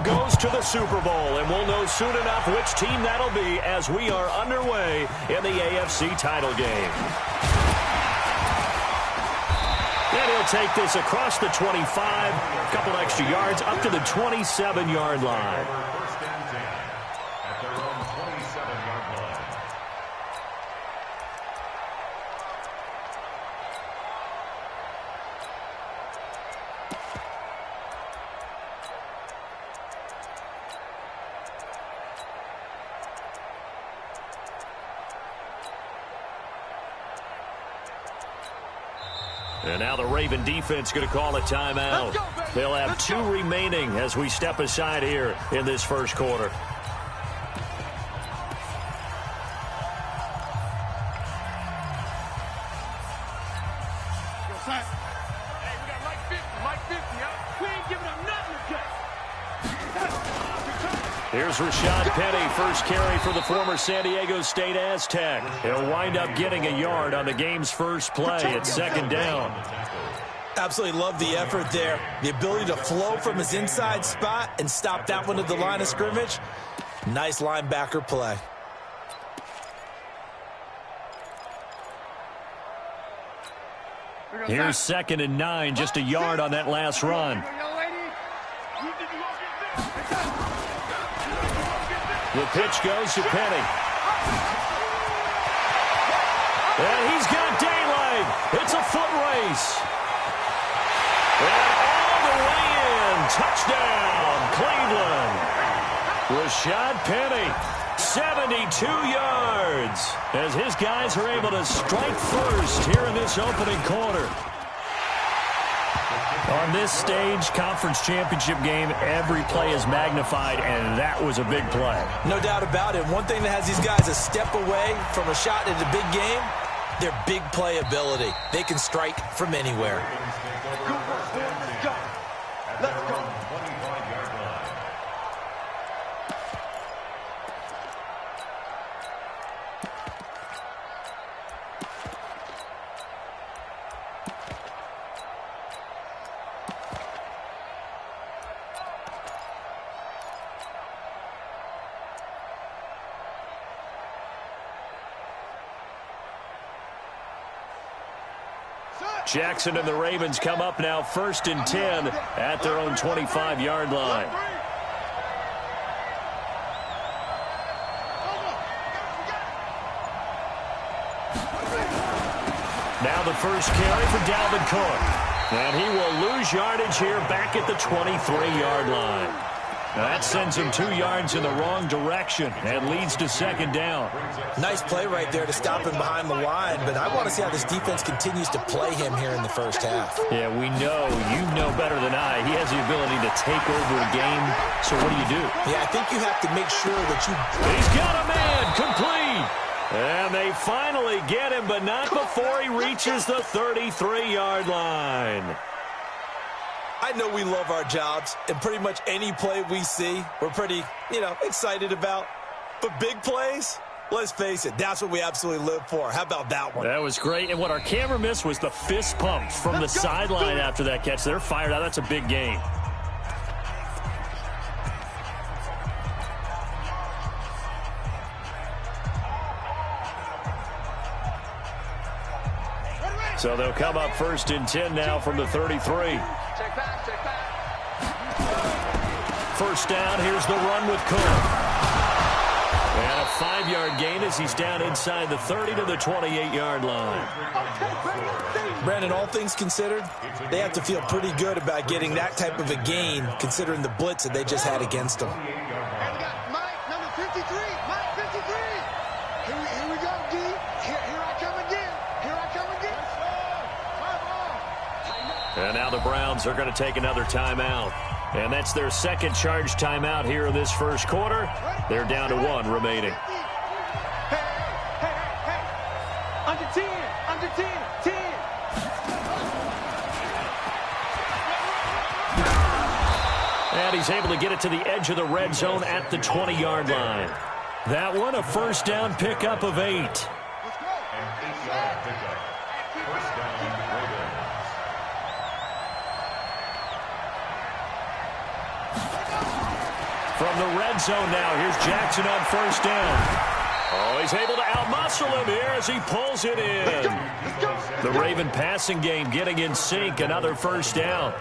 goes to the Super Bowl, and we'll know soon enough which team that'll be as we are underway in the AFC title game. And he'll take this across the 25, a couple extra yards up to the 27-yard line. First and 10 at their own 27-yard line. And now the Raven defense going to call a timeout. They'll have 2 remaining as we step aside here in this first quarter. Here's Rashad Penny, first carry for the former San Diego State Aztec. He'll wind up getting a yard on the game's first play. It's second down. Absolutely love the effort there. The ability to flow from his inside spot and stop that one at the line of scrimmage. Nice linebacker play. Here's 2nd and 9, just a yard on that last run. The pitch goes to Penny. And he's got daylight. It's a foot race. And all the way in. Touchdown, Cleveland. Rashad Penny, 72 yards. As his guys are able to strike first here in this opening quarter. On this stage, conference championship game, every play is magnified, and that was a big play. No doubt about it. One thing that has these guys a step away from a shot at the big game, their big play ability. They can strike from anywhere. Let's go. 25-yard line. Jackson and the Ravens come up now 1st and 10 at their own 25-yard line. Now the first carry for Dalvin Cook. And he will lose yardage here back at the 23-yard line. That sends him 2 yards in the wrong direction and leads to second down. Nice play right there to stop him behind the line, but I want to see how this defense continues to play him here in the first half. Yeah, we know, you know better than I, he has the ability to take over a game. So what do? Yeah, I think you have to make sure that you... He's got a man, complete. And they finally get him, but not before he reaches the 33-yard line. I know we love our jobs, and pretty much any play we see, we're pretty, excited about. But big plays, let's face it, that's what we absolutely live for. How about that one? That was great, and what our camera missed was the fist pump from the sideline after that catch. They're fired out. That's a big game. So they'll come up 1st and 10 now from the 33. Check back. First down, here's the run with Cook. And a 5-yard gain as he's down inside the 30 to the 28-yard line. Brandon, all things considered, they have to feel pretty good about getting that type of a gain considering the blitz that they just had against them. And we got Mike, number 53. Mike, 53. Here we go, D. Here I come again. And now the Browns are going to take another timeout. And that's their second charge timeout here in this first quarter. They're down to 1 remaining. Hey. Under 10. And he's able to get it to the edge of the red zone at the 20-yard line. That one, a first down pickup of 8. And 8-yard pickup. First down, Ravens. From the red zone now, here's Jackson on first down. Oh, he's able to outmuscle him here as he pulls it in. The Raven passing game getting in sync, another first down.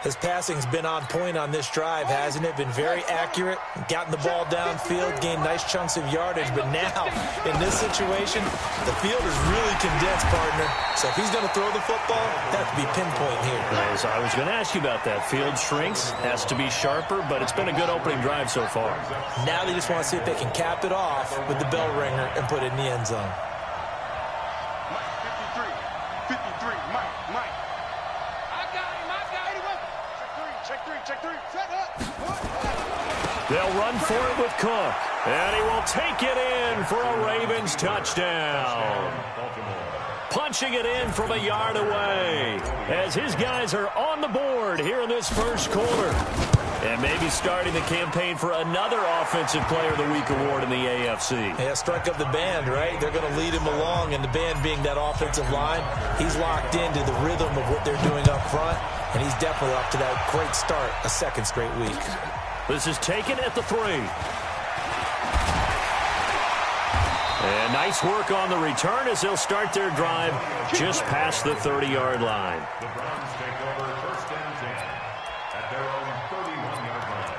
His passing's been on point on this drive, hasn't it? Been very accurate, gotten the ball downfield, gained nice chunks of yardage. But now, in this situation, the field is really condensed, partner. So if he's going to throw the football, that could be pinpoint here. As I was going to ask you about that. Field shrinks, has to be sharper, but it's been a good opening drive so far. Now they just want to see if they can cap it off with the bell ringer and put it in the end zone. Mike, 53, Mike. I got him. Check three. Set up. They'll run for it with Cook. And he will take it in for a Ravens touchdown. Punching it in from a yard away as his guys are on the board here in this first quarter. And maybe starting the campaign for another Offensive Player of the Week award in the AFC. Yeah, strike up the band, right? They're going to lead him along, and the band being that offensive line, he's locked into the rhythm of what they're doing up front, and he's definitely off to that great start, a second straight week. This is taken at the 3. And nice work on the return as they'll start their drive just past the 30-yard line. The Browns take over first and 10 at their own 31-yard line.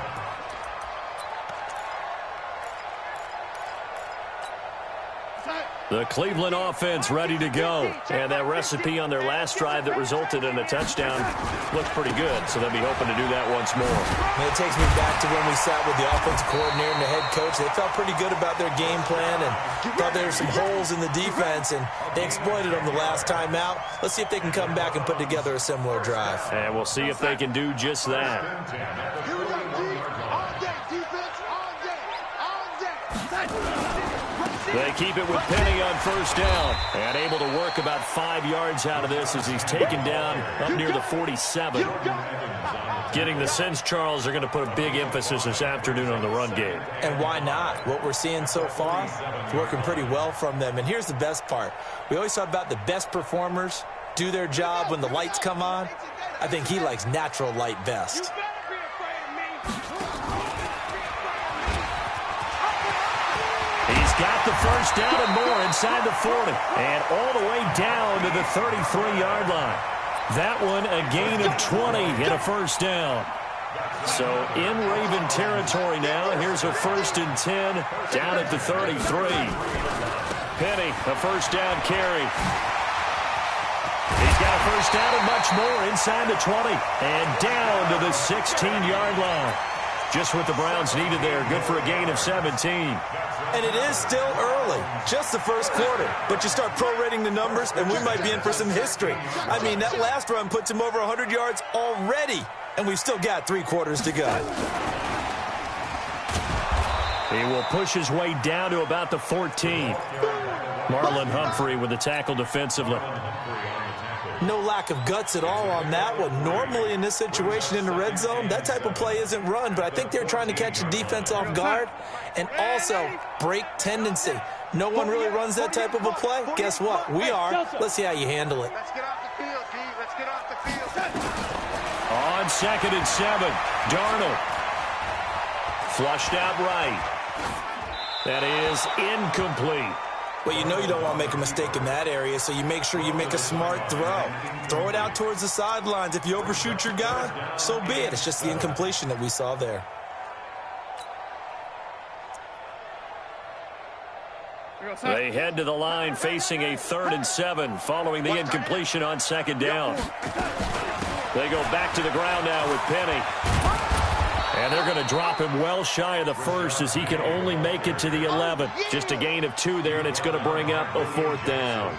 The Cleveland offense ready to go. And that recipe on their last drive that resulted in a touchdown looked pretty good, so they'll be hoping to do that once more. And it takes me back to when we sat with the offensive coordinator and the head coach. They felt pretty good about their game plan and thought there were some holes in the defense, and they exploited them the last time out. Let's see if they can come back and put together a similar drive. And we'll see if they can do just that. Here we go, D. All day, defense, all day. They keep it with Penny on first down and able to work about 5 yards out of this as he's taken down up near the 47. Getting the sense, Charles, they're going to put a big emphasis this afternoon on the run game. And why not? What we're seeing so far is working pretty well from them. And here's the best part. We always talk about the best performers do their job when the lights come on. I think he likes natural light best. Got the first down and more inside the 40. And all the way down to the 33-yard line. That one a gain of 20 and a first down. So in Raven territory now. Here's a 1st and 10 down at the 33. Penny, a first down carry. He's got a first down and much more inside the 20. And down to the 16-yard line. Just what the Browns needed there. Good for a gain of 17. And it is still early, just the first quarter. But you start prorating the numbers, and we might be in for some history. I mean, that last run puts him over 100 yards already, and we've still got 3 quarters to go. He will push his way down to about the 14. Marlon Humphrey with the tackle defensively. No lack of guts at all on that one. Normally in this situation in the red zone, that type of play isn't run, but I think they're trying to catch the defense off guard and also break tendency. No one really runs that type of a play. Guess what? We are. Let's see how you handle it. Let's get off the field, D. Let's get off the field. On 2nd and 7, Darnold. Flushed out right. That is incomplete. Well, you know you don't want to make a mistake in that area, so you make sure you make a smart throw. Throw it out towards the sidelines. If you overshoot your guy, so be it. It's just the incompletion that we saw there. They head to the line facing a 3rd and 7 following the incompletion on 2nd down. They go back to the ground now with Penny. And they're going to drop him well shy of the 1st as he can only make it to the 11. Just a gain of 2 there, and it's going to bring up a 4th down.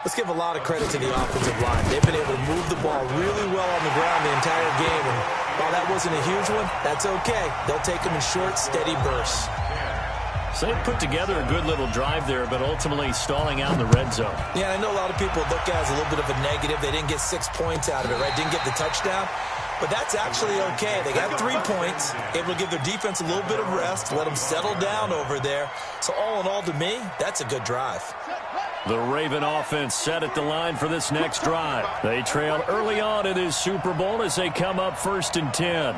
Let's give a lot of credit to the offensive line. They've been able to move the ball really well on the ground the entire game. And while that wasn't a huge one, that's okay. They'll take them in short, steady bursts. So they put together a good little drive there, but ultimately stalling out in the red zone. Yeah, I know a lot of people look at it as a little bit of a negative. They didn't get 6 points out of it, right? Didn't get the touchdown. But that's actually okay. They got 3 points, able to give their defense a little bit of rest, let them settle down over there. So all in all, to me, that's a good drive. The Raven offense set at the line for this next drive. They trail early on in this Super Bowl as they come up 1st and 10.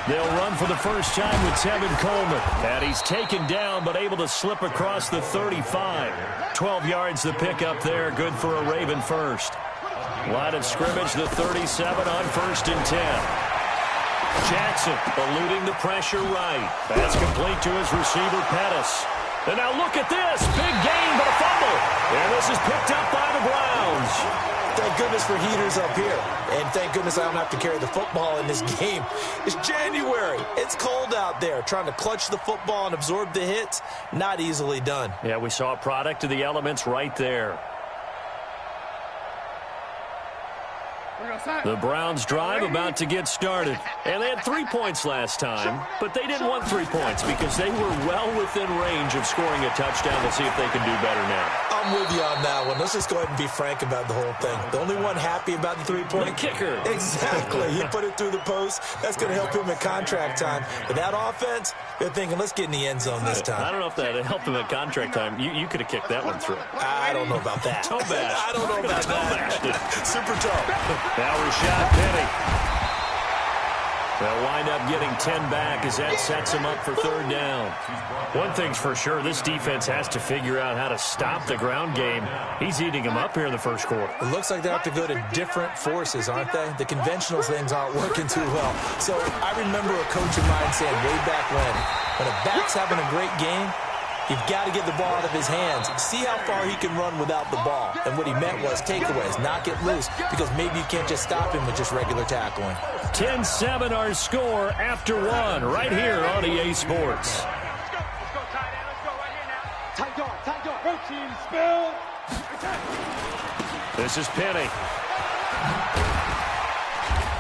They'll run for the first time with Tevin Coleman. And he's taken down but able to slip across the 35. 12 yards the pickup there. Good for a Raven first. Line of scrimmage, the 37 on 1st and 10. Jackson eluding the pressure right. That's complete to his receiver, Pettis. And now look at this. Big gain, but a fumble. And this is picked up by the Browns. Thank goodness for heaters up here. And thank goodness I don't have to carry the football in this game. It's January. It's cold out there. Trying to clutch the football and absorb the hits, not easily done. Yeah, we saw a product of the elements right there. The Browns drive about to get started. And they had 3 points last time, but they didn't want 3 points because they were well within range of scoring a touchdown. Let's see if they can do better now. I'm with you on that one. Let's just go ahead and be frank about the whole thing. The only one happy about the 3-point? The kicker. Exactly. He put it through the post. That's going to help him at contract time. But that offense, they're thinking, let's get in the end zone this time. I don't know if that helped him at contract time. You could have kicked that one through. I don't know about that. Toe bash. I don't know about that. Super toe. Now Rashad Penny. They'll wind up getting 10 back as that sets him up for 3rd down. One thing's for sure, this defense has to figure out how to stop the ground game. He's eating them up here in the first quarter. It looks like they have to go to different forces, aren't they? The conventional things aren't working too well. So I remember a coach of mine saying way back when a back's having a great game, you've got to get the ball out of his hands. See how far he can run without the ball. And what he meant was takeaways, not get loose, because maybe you can't just stop him with just regular tackling. 10-7 our score after 1 right here on EA Sports. This is Penny.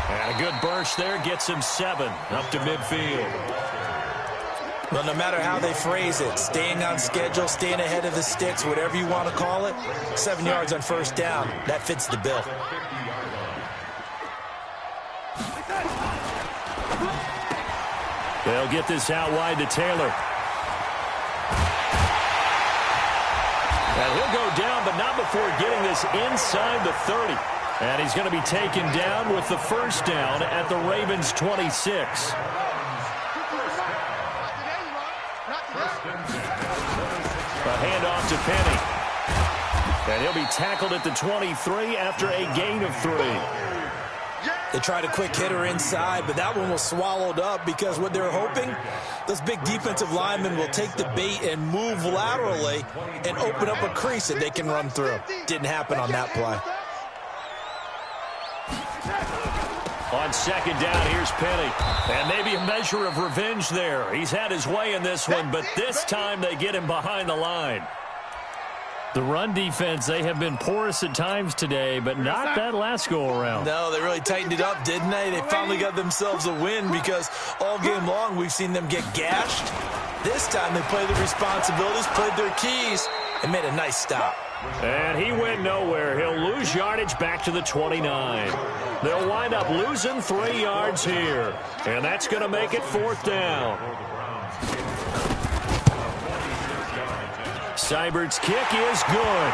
And a good burst there gets him 7 up to midfield. Well, no matter how they phrase it, staying on schedule, staying ahead of the sticks, whatever you want to call it, 7 yards on 1st down, that fits the bill. They'll get this out wide to Taylor. And he'll go down, but not before getting this inside the 30. And he's going to be taken down with the 1st down at the Ravens' 26. A handoff to Penny. And he'll be tackled at the 23 after a gain of 3. They tried a quick hitter inside, but that one was swallowed up because what they're hoping, those big defensive linemen will take the bait and move laterally and open up a crease that they can run through. Didn't happen on that play. On 2nd down, here's Penny. And maybe a measure of revenge there. He's had his way in this one, but this time they get him behind the line. The run defense, they have been porous at times today, but not that last go-around. No, they really tightened it up, didn't they? They finally got themselves a win because all game long we've seen them get gashed. This time they played the responsibilities, played their keys, and made a nice stop. And he went nowhere. He'll lose yardage back to the 29. They'll wind up losing 3 yards here. And that's going to make it 4th down. Seibert's kick is good.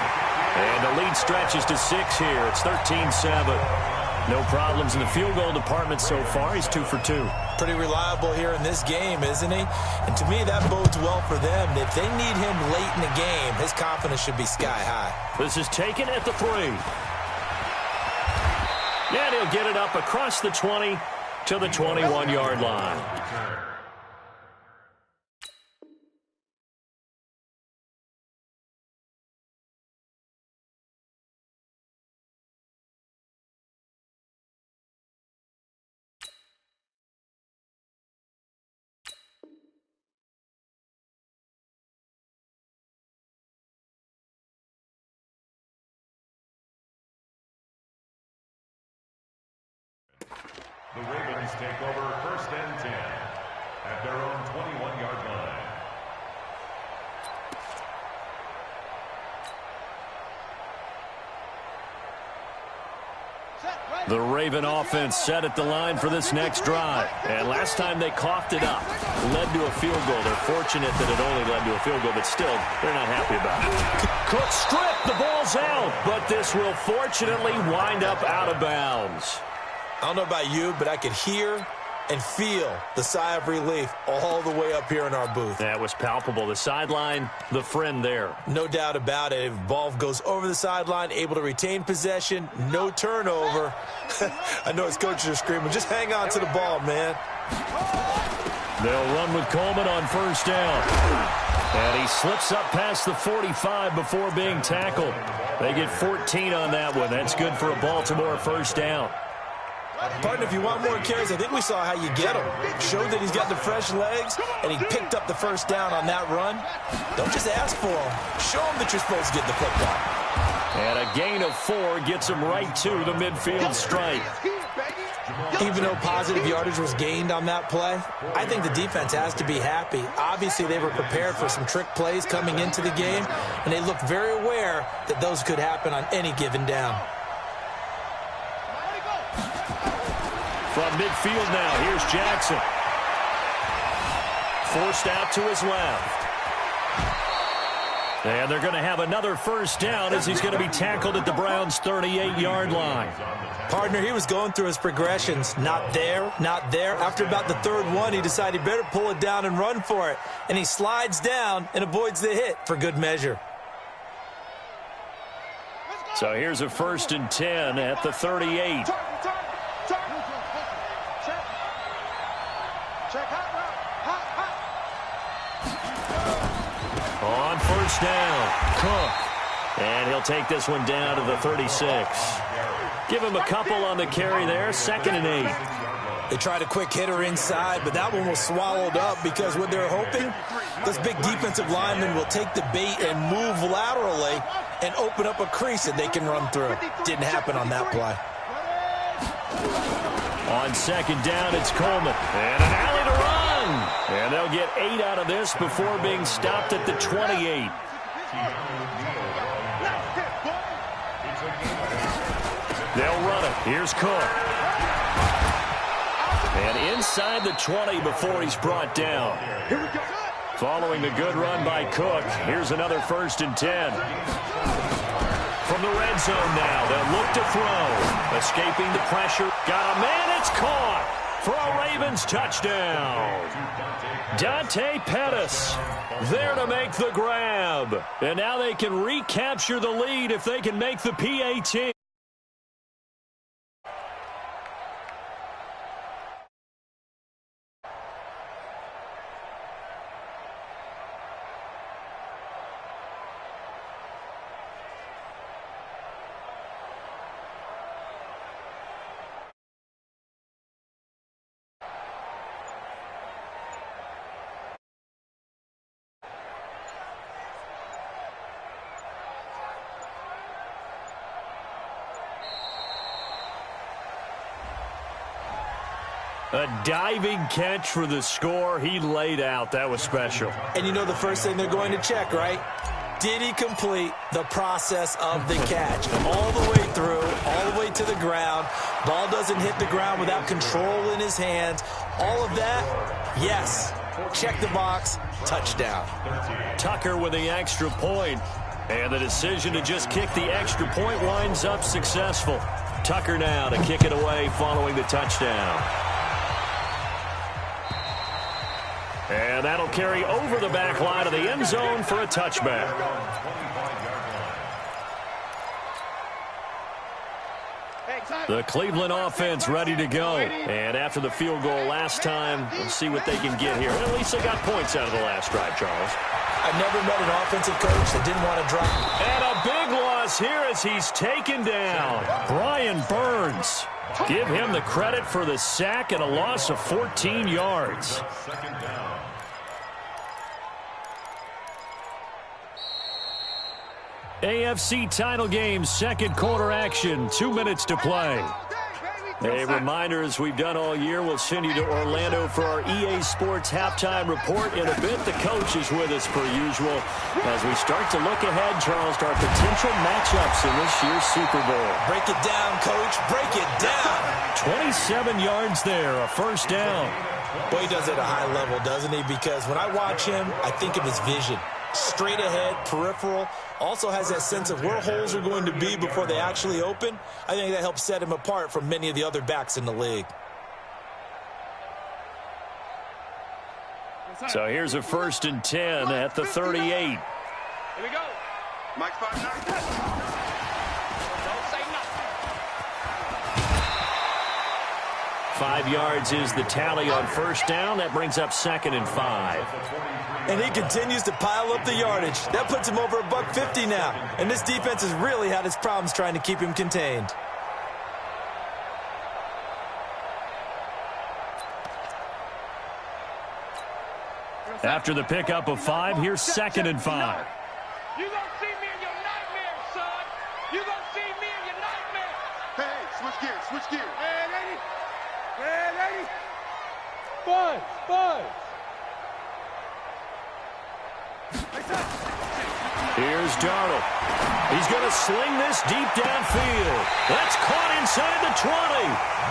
And the lead stretches to 6 here. It's 13-7. No problems in the field goal department so far. He's 2 for 2. Pretty reliable here in this game, isn't he? And to me, that bodes well for them. If they need him late in the game, his confidence should be sky high. This is taken at the 3. And he'll get it up across the 20 to the 21-yard line. The Ravens take over 1st and 10 at their own 21-yard line. The Raven offense set at the line for this next drive. And last time they coughed it up, led to a field goal. They're fortunate that it only led to a field goal, but still, they're not happy about it. Cook stripped, the ball's out, but this will fortunately wind up out of bounds. I don't know about you, but I could hear and feel the sigh of relief all the way up here in our booth. That was palpable. The sideline, the friend there. No doubt about it. If the ball goes over the sideline, able to retain possession, no turnover. I know his coaches are screaming, just hang on to the ball, man. They'll run with Coleman on first down. And he slips up past the 45 before being tackled. They get 14 on that one. That's good for a Baltimore first down. Partner, if you want more carries, I think we saw how you get him. Showed that he's got the fresh legs, and he picked up the first down on that run. Don't just ask for him. Show him that you're supposed to get the football. And a gain of 4 gets him right to the midfield stripe. Even though positive yardage was gained on that play, I think the defense has to be happy. Obviously, they were prepared for some trick plays coming into the game, and they looked very aware that those could happen on any given down. From midfield now, here's Jackson. Forced out to his left. And they're going to have another first down as he's going to be tackled at the Browns' 38-yard line. Partner, he was going through his progressions. Not there, not there. After about the third one, he decided he better pull it down and run for it. And he slides down and avoids the hit for good measure. So here's a 1st and 10 at the 38. On first down, Cook. And he'll take this one down to the 36. Give him a couple on the carry there, 2nd and 8. They tried a quick hitter inside, but that one was swallowed up because what they're hoping, this big defensive lineman will take the bait and move laterally and open up a crease that they can run through. Didn't happen on that play. On 2nd down, it's Coleman. And an alley to run. And they'll get 8 out of this before being stopped at the 28. They'll run it. Here's Cook. And inside the 20 before he's brought down. Following the good run by Cook, here's another 1st and 10. From the red zone now, they'll look to throw. Escaping the pressure. Got a man, it's caught for a Ravens touchdown. Dante Pettis there to make the grab. And now they can recapture the lead if they can make the PAT. A diving catch for the score. He laid out. That was special. And you know the first thing they're going to check, right? Did he complete the process of the catch? All the way through, all the way to the ground. Ball doesn't hit the ground without control in his hands. All of that, yes. Check the box, touchdown. Tucker with the extra point. And the decision to just kick the extra point winds up successful. Tucker now to kick it away following the touchdown. And that'll carry over the back line of the end zone for a touchback. The Cleveland offense ready to go. And after the field goal last time, we'll see what they can get here. At least they got points out of the last drive, Charles. I've never met an offensive coach that didn't want to drop. And a big loss here as he's taken down. Brian Burns. Give him the credit for the sack and a loss of 14 yards. AFC title game, second quarter action, 2 minutes to play. A reminder, as we've done all year, we'll send you to Orlando for our EA Sports halftime report. In a bit, the coach is with us per usual as we start to look ahead, Charles, to our potential matchups in this year's Super Bowl. Break it down, coach. Break it down. 27 yards there, a first down. Boy, he does it at a high level, doesn't he? Because when I watch him, I think of his vision. Straight ahead, peripheral, also has that sense of where holes are going to be before they actually open. I think that helps set him apart from many of the other backs in the league. So here's a 1st and 10 at the 38. Here we go. Mike 5-9. Don't say nothing. 5 yards is the tally on 1st down. That brings up 2nd and 5. And he continues to pile up the yardage. That puts him over $150 now. And this defense has really had its problems trying to keep him contained. After the pickup of 5, here's 2nd and 5. You gonna see me in your nightmares, son. You gonna see me in your nightmares. Hey, switch gears, switch gears. Hey, lady. Hey, lady. Buzz, buzz. Here's Darnold. He's going to sling this deep downfield. That's caught inside the 20.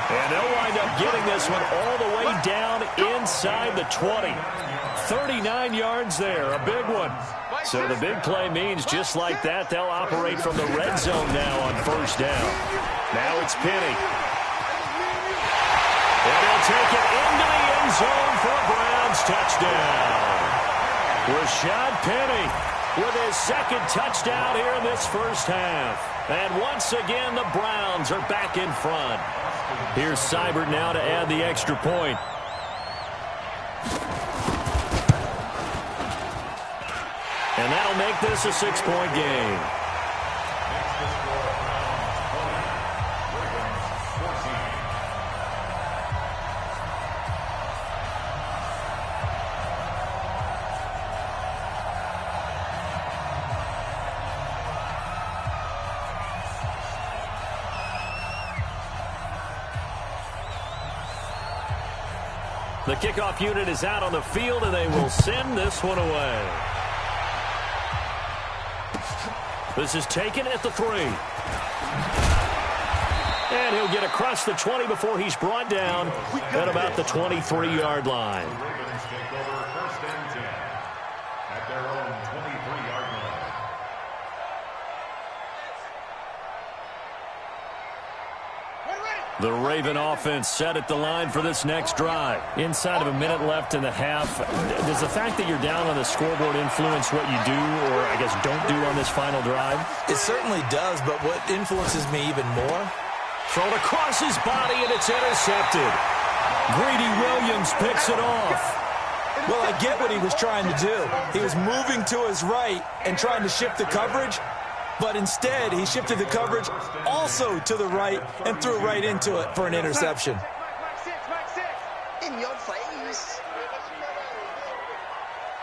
And they'll wind up getting this one all the way down inside the 20. 39 yards there, a big one. So the big play means just like that, they'll operate from the red zone now on 1st down. Now it's Penny. And he'll take it into the end zone for a Browns touchdown. Rashad Penny with his 2nd touchdown here in this 1st half. And once again, the Browns are back in front. Here's Seibert now to add the extra point. And that'll make this a 6-point game. The kickoff unit is out on the field, and they will send this one away. This is taken at the 3. And he'll get across the 20 before he's brought down at about the 23-yard line. The Ravens take over 1st and 10 at their own 23-yard line. The Raven offense set at the line for this next drive. Inside of a minute left in the half, does the fact that you're down on the scoreboard influence what you do, or I guess don't do on this final drive? It certainly does, but what influences me even more? Thrown across his body, and it's intercepted. Greedy Williams picks it off. Well, I get what he was trying to do. He was moving to his right and trying to shift the coverage, but instead he shifted the coverage also to the right and threw right into it for an interception. In your face.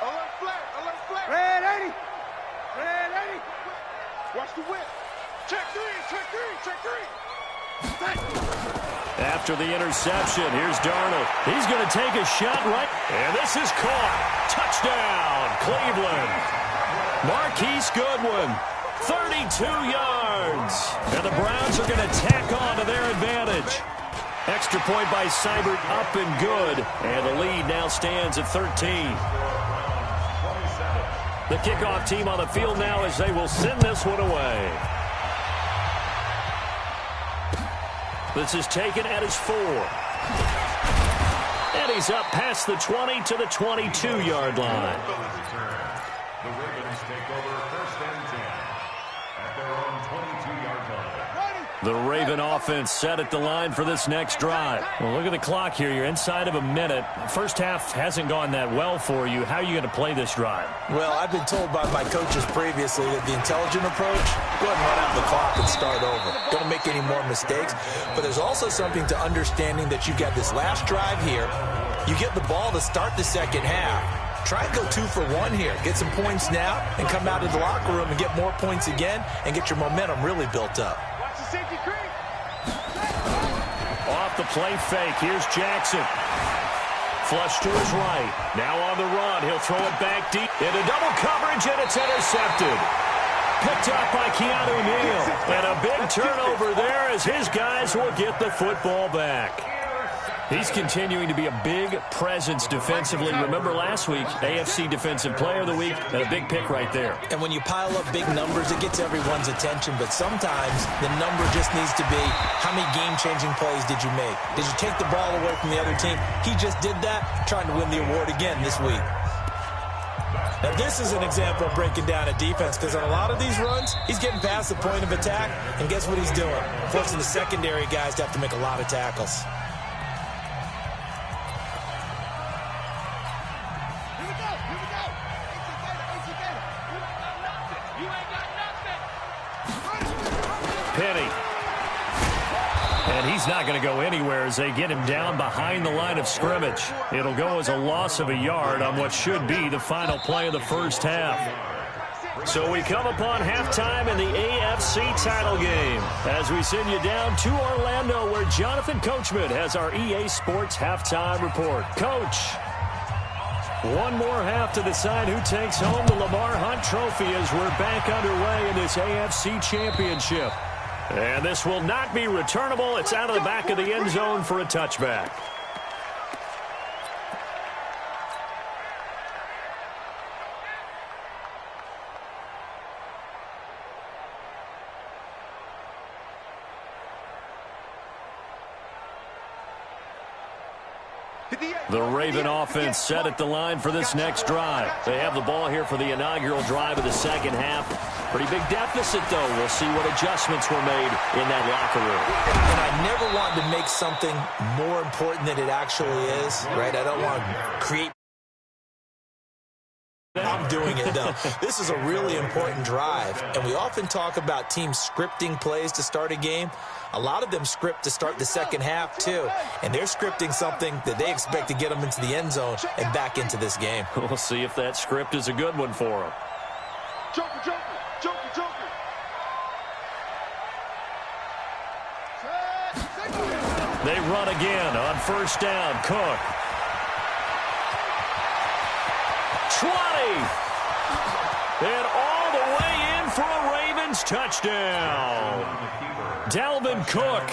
Alert flag. Red 80. Red 80. Watch the whip. Check 3, check 3, check 3. After the interception, here's Darnold. He's going to take a shot right, and this is caught. Touchdown, Cleveland. Marquise Goodwin, 32 yards. And the Browns are going to tack on to their advantage. Extra point by Seibert, up and good. And the lead now stands at 13. The kickoff team on the field now as they will send this one away. This is taken at his 4. And he's up past the 20 to the 22-yard line. The Ravens take over 1st and 10 at their own 22-yard line. The Raven offense set at the line for this next drive. Well, look at the clock here. You're inside of a minute. First half hasn't gone that well for you. How are you going to play this drive? Well, I've been told by my coaches previously that the intelligent approach, go ahead and run out the clock and start over. Don't make any more mistakes. But there's also something to understanding that you got this last drive here. You get the ball to start the second half. Try and go 2 for 1 here. Get some points now and come out of the locker room and get more points again and get your momentum really built up. Watch the safety creep. Off the play fake. Here's Jackson. Flush to his right. Now on the run. He'll throw it back deep into double coverage, and it's intercepted. Picked up by Keanu Neal. And a big turnover there as his guys will get the football back. He's continuing to be a big presence defensively. Remember last week, AFC Defensive Player of the Week, and a big pick right there. And when you pile up big numbers, it gets everyone's attention. But sometimes the number just needs to be, how many game-changing plays did you make? Did you take the ball away from the other team? He just did that, trying to win the award again this week. Now, this is an example of breaking down a defense, because on a lot of these runs, he's getting past the point of attack, and guess what he's doing? Forcing the secondary guys to have to make a lot of tackles. Penny. And he's not going to go anywhere as they get him down behind the line of scrimmage. It'll go as a loss of a yard on what should be the final play of the first half. So we come upon halftime in the AFC title game as we send you down to Orlando, where Jonathan Coachman has our EA Sports halftime report. Coach, one more half to decide who takes home the Lamar Hunt Trophy as we're back underway in this AFC Championship. And this will not be returnable. It's out of the back of the end zone for a touchback. The Raven offense set at the line for this next drive. They have the ball here for the inaugural drive of the second half. Pretty big deficit, though. We'll see what adjustments were made in that locker room. And I never want to make something more important than it actually is, right? I don't want to create... I'm doing it, though. This is a really important drive, and we often talk about teams scripting plays to start a game. A lot of them script to start the second half, too, and they're scripting something that they expect to get them into the end zone and back into this game. We'll see if that script is a good one for them. Joker, Joker, Joker, Joker. They run again on first down. Cook. 20. And all the way in for a Ravens touchdown. Dalvin Cook,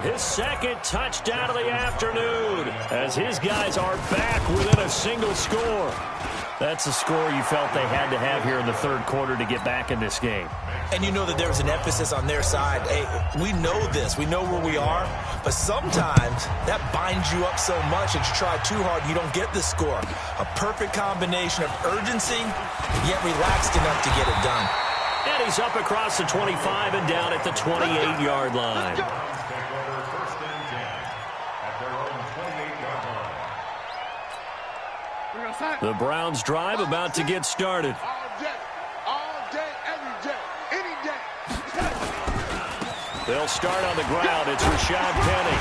his second touchdown of the afternoon, as his guys are back within a single score. That's a score you felt they had to have here in the third quarter to get back in this game. And you know that there was an emphasis on their side. Hey, we know this. We know where we are. But sometimes that binds you up so much that you try too hard and you don't get the score. A perfect combination of urgency, yet relaxed enough to get it done. And he's up across the 25 and down at the 28-yard line. The Browns drive about to get started. All day, every day, any day. They'll start on the ground. It's Rashad Penny.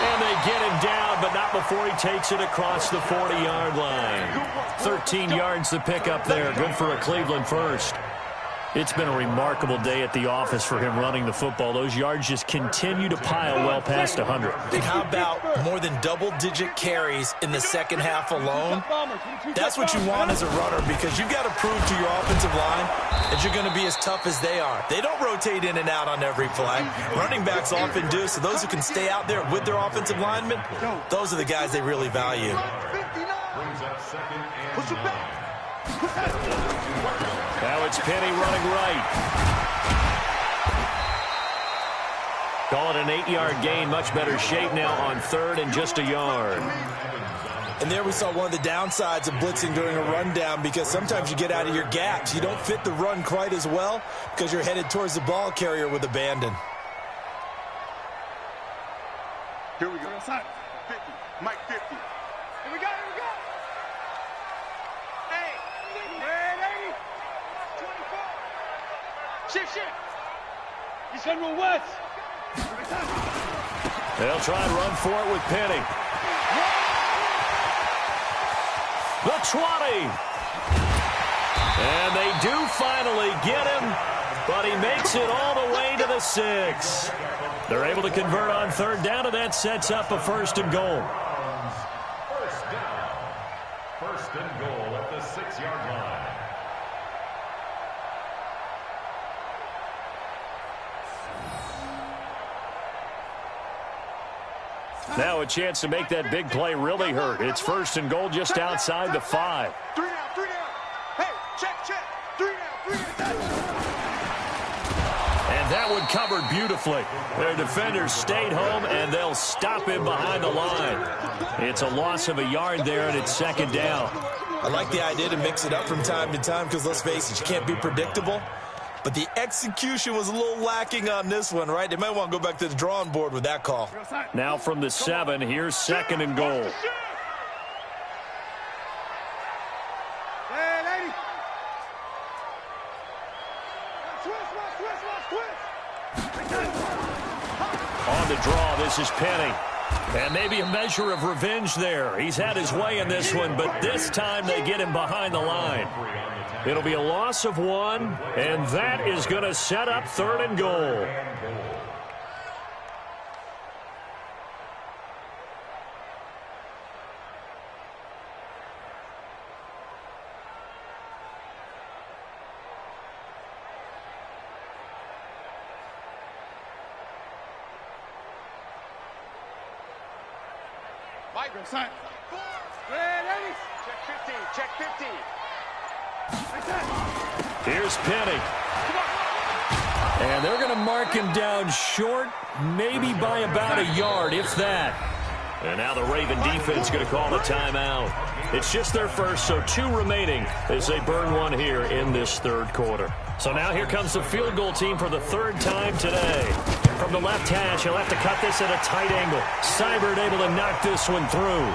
And they get him down, but not before he takes it across the 40-yard line. 13 yards to pick up there. Good for a Cleveland first. It's been a remarkable day at the office for him running the football. Those yards just continue to pile well past 100. And how about more than double-digit carries in the second half alone? That's what you want as a runner, because you've got to prove to your offensive line that you're going to be as tough as they are. They don't rotate in and out on every play. Running backs often do, so those who can stay out there with their offensive linemen, those are the guys they really value. Now it's Penny running right. Call it an 8-yard gain. Much better shape now on third and just a yard. And there we saw one of the downsides of blitzing during a rundown, because sometimes you get out of your gaps. You don't fit the run quite as well because you're headed towards the ball carrier with abandon. Here we go. 50. Mike 50. Here we go. Here we go. Hey. Ready. 24. Shift. He's going to run west. They'll try and run for it with Penny. The 20. And they do finally get him, but he makes it all the way to the 6. They're able to convert on third down, and that sets up a first and goal. First and goal at the 6-yard line. Now a chance to make that big play really hurt. It's 1st and goal just outside the 5. 3 down, 3 down. Hey, check. 3 down. And that one covered beautifully. Their defenders stayed home, and they'll stop him behind the line. It's a loss of a yard there, and it's 2nd down. I like the idea to mix it up from time to time because, let's face it, you can't be predictable. But the execution was a little lacking on this one, right? They might want to go back to the drawing board with that call. Now from the 7, here's 2nd and goal. Hey, lady. Switch. On the draw, this is Penny. And maybe a measure of revenge there. He's had his way in this one, but this time they get him behind the line. It'll be a loss of 1, and that is going to set up 3rd and goal. Mike, sign. Hey, lady. Check 50. Here's Penny. And they're going to mark him down short, maybe by about a yard, if that. And now the Raven defense going to call a timeout. It's just their first, so 2 remaining as they burn 1 here in this 3rd quarter. So now here comes the field goal team for the 3rd time today. From the left hash, he'll have to cut this at a tight angle. Seibert able to knock this one through.